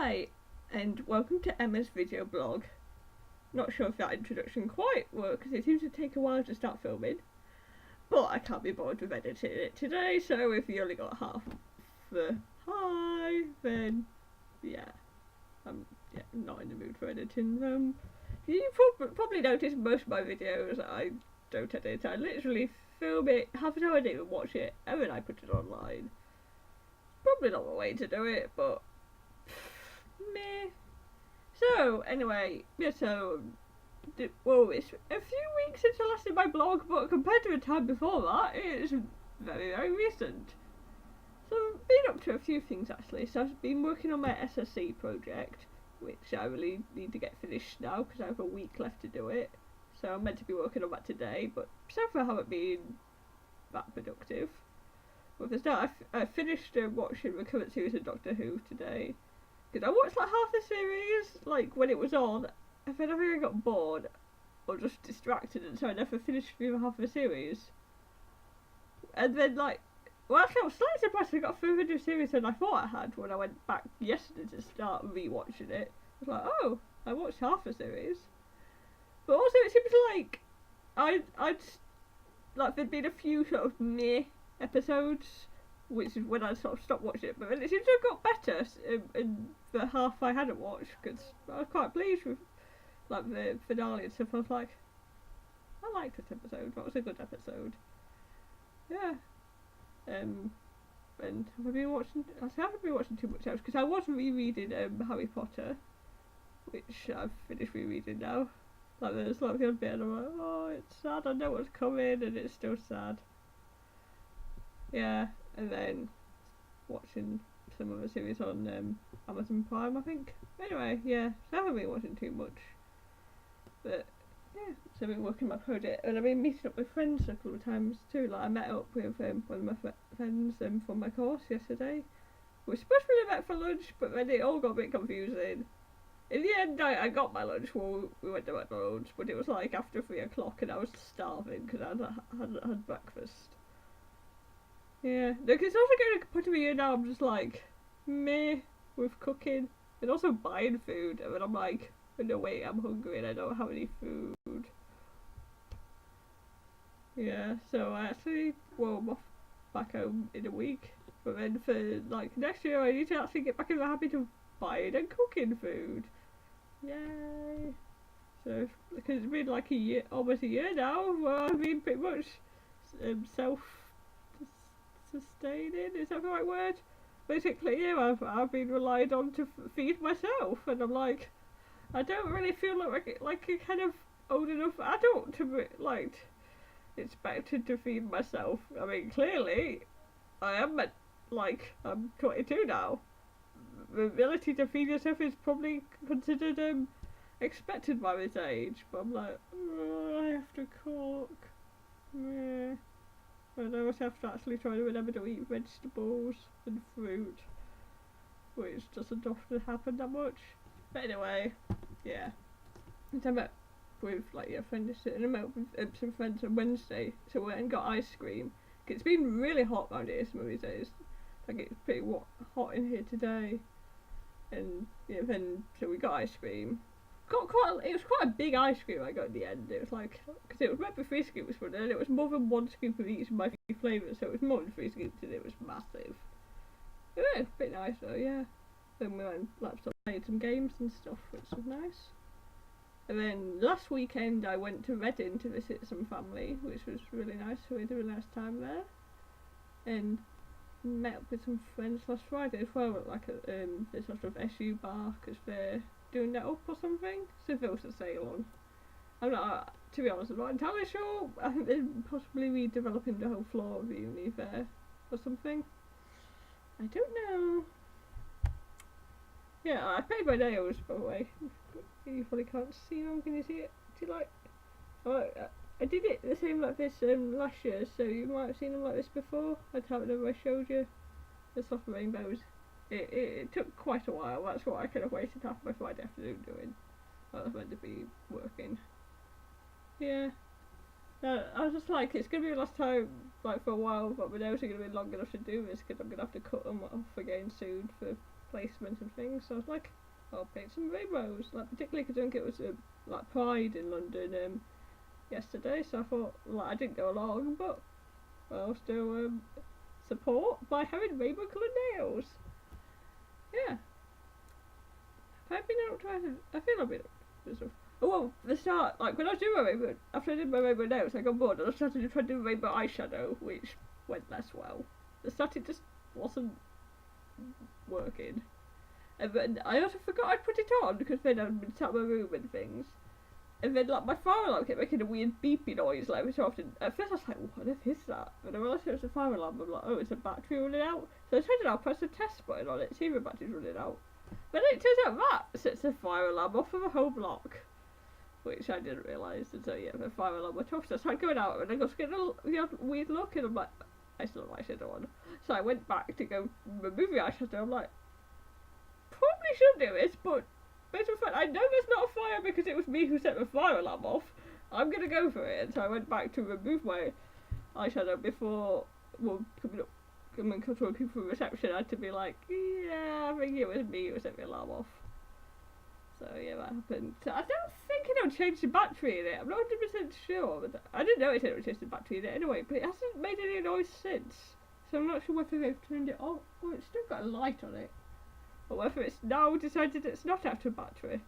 Hi, and welcome to Emma's video blog. Not sure if that introduction quite worked because it seems to take a while to start filming, but I can't be bothered with editing it today, so if you only got half the hi, then yeah, I'm not in the mood for editing them. You probably noticed most of my videos I don't edit. I literally film it, half an hour I don't even watch it, and then I put it online. Probably not the way to do it, but meh. So, anyway, yeah, so, well, it's a few weeks since I last did my blog, but compared to the time before that, it's very, very recent. So, I've been up to a few things actually. So, I've been working on my SSC project, which I really need to get finished now because I have a week left to do it. So, I'm meant to be working on that today, but so far I haven't been that productive. But for start, I finished watching the current series of Doctor Who today. Because I watched like half the series, like when it was on, and then I think I got bored or just distracted, and so I never finished the other half of the series. And then well, actually I was slightly surprised I got through the new series than I thought I had when I went back yesterday to start rewatching it. I was like, oh, I watched half the series. But also it seems like I'd like there'd been a few sort of meh episodes, which is when I sort of stopped watching it, but then it seems to have got better in the half I hadn't watched, because I was quite pleased with like the finale and stuff. I was like, I liked this episode, that was a good episode. Yeah. And have I been watching, I haven't been watching too much else, because I was rereading Harry Potter, which I've finished rereading now. Like there's like the odd bit and I'm like, oh, it's sad, I know what's coming, and it's still sad. Yeah, and then watching some other series on Amazon Prime, I think. Anyway, yeah, so I haven't been watching too much. But yeah, so I've been working on my project, and I've been meeting up with friends a couple of times too. Like I met up with one of my friends from my course yesterday. We were supposed to be met for lunch, but then it all got a bit confusing. In the end, I got my lunch while we went to McDonald's, but it was like after 3 o'clock, and I was starving because I hadn't had breakfast. Yeah, look, it's also getting to the point of the year now I'm just like, meh, with cooking, and also buying food, and then I'm like, oh no wait, I'm hungry and I don't have any food. Yeah, so I actually, well, I'm off back home in a week, but then for like next year I need to actually get back in the habit of buying and cooking food. Yay! So, because it's been like a year, almost a year now, where I've been pretty much self-sustaining, is that the right word? Basically, yeah, I've been relied on to feed myself, and I'm like, I don't really feel like a kind of old enough adult to be like expected to feed myself. I mean, clearly, I am meant, like, I'm 22 now. The ability to feed yourself is probably considered expected by this age, but I'm like, oh, I have to cook. Yeah. And I also have to actually try to remember to eat vegetables and fruit, which doesn't often happen that much. But anyway, yeah. And I met with like a friend yesterday, and I met with some friends on Wednesday, so we went and got ice cream. It's been really hot around here some of these days. Like it's pretty hot in here today. And yeah, then so we got ice cream. It was quite a big ice cream I got in the end. It was like, because it was meant for 3 scoops, but then it was more than 1 scoop of each of my flavours, so it was more than 3 scoops and it was massive. But yeah, it's a bit nice though, yeah. Then we went laptop, played some games and stuff, which was nice. And then last weekend I went to Reading to visit some family, which was really nice, so we had a really nice time there. And met up with some friends last Friday as well at like this sort of SU bar, because they're doing that up or something, so there was a sale on. I'm not, to be honest, I'm not entirely sure. I think they're possibly redeveloping the whole floor of the uni there or something. I don't know. Yeah, I paid my nails, by the way. You probably can't see them, can you see it? Do you like? Oh, I did it the same like this last year, so you might have seen them like this before. I can't remember if I showed you the soft rainbows. It took quite a while. That's what I kind of wasted half my Friday afternoon doing. I was meant to be working. Yeah. I was just like, it's going to be the last time, like for a while, but my nails are going to be long enough to do this, because I'm going to have to cut them off again soon for placement and things. So I was like, I'll paint some rainbows, like particularly because I think it was like Pride in London yesterday. So I thought, like, I didn't go along, but I'll still support by having rainbow coloured nails. Yeah. Have I been out to? I feel I've been up to stuff. Oh, well, the start, like when I was doing my rainbow, after I did my rainbow nails, I got bored and I started to try to do rainbow eyeshadow, which went less well. The starting just wasn't working. And then I also forgot I'd put it on because then I'd been sat in my room and things. And then like my fire alarm kept making a weird beepy noise like every so often. At first I was like, what is that? But I realised it was a fire alarm. I'm like, oh, it's a battery running out. So I turned it on, pressed the test button on it, see if the battery's running out. But then it turns out that sets the fire alarm off for the whole block. Which I didn't realise. And so yeah, the fire alarm went off. So I started going out and I got getting a weird look and I'm like, I still have my eyeshadow on. So I went back to go remove the eyeshadow. I'm like, probably should do this, but based on the fact I know there's not a fire because it was me who set the fire alarm off. I'm gonna go for it. And so I went back to remove my eyeshadow before, well, coming to people from reception. I had to be like, yeah, I think it was me who set the alarm off. So yeah, that happened. So I don't think it'll change the battery in it. I'm not 100% sure. But I didn't know it would change the battery in it anyway, but it hasn't made any noise since. So I'm not sure whether they've turned it off. Oh, it's still got a light on it. Or whether it's now decided it's not after battery.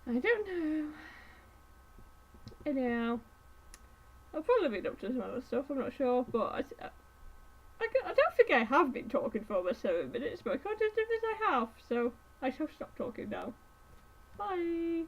I don't know. Anyhow, I've probably been up to some other stuff, I'm not sure, but I don't think I have been talking for almost 7 minutes, but I can't just do this I have, so I shall stop talking now. Bye!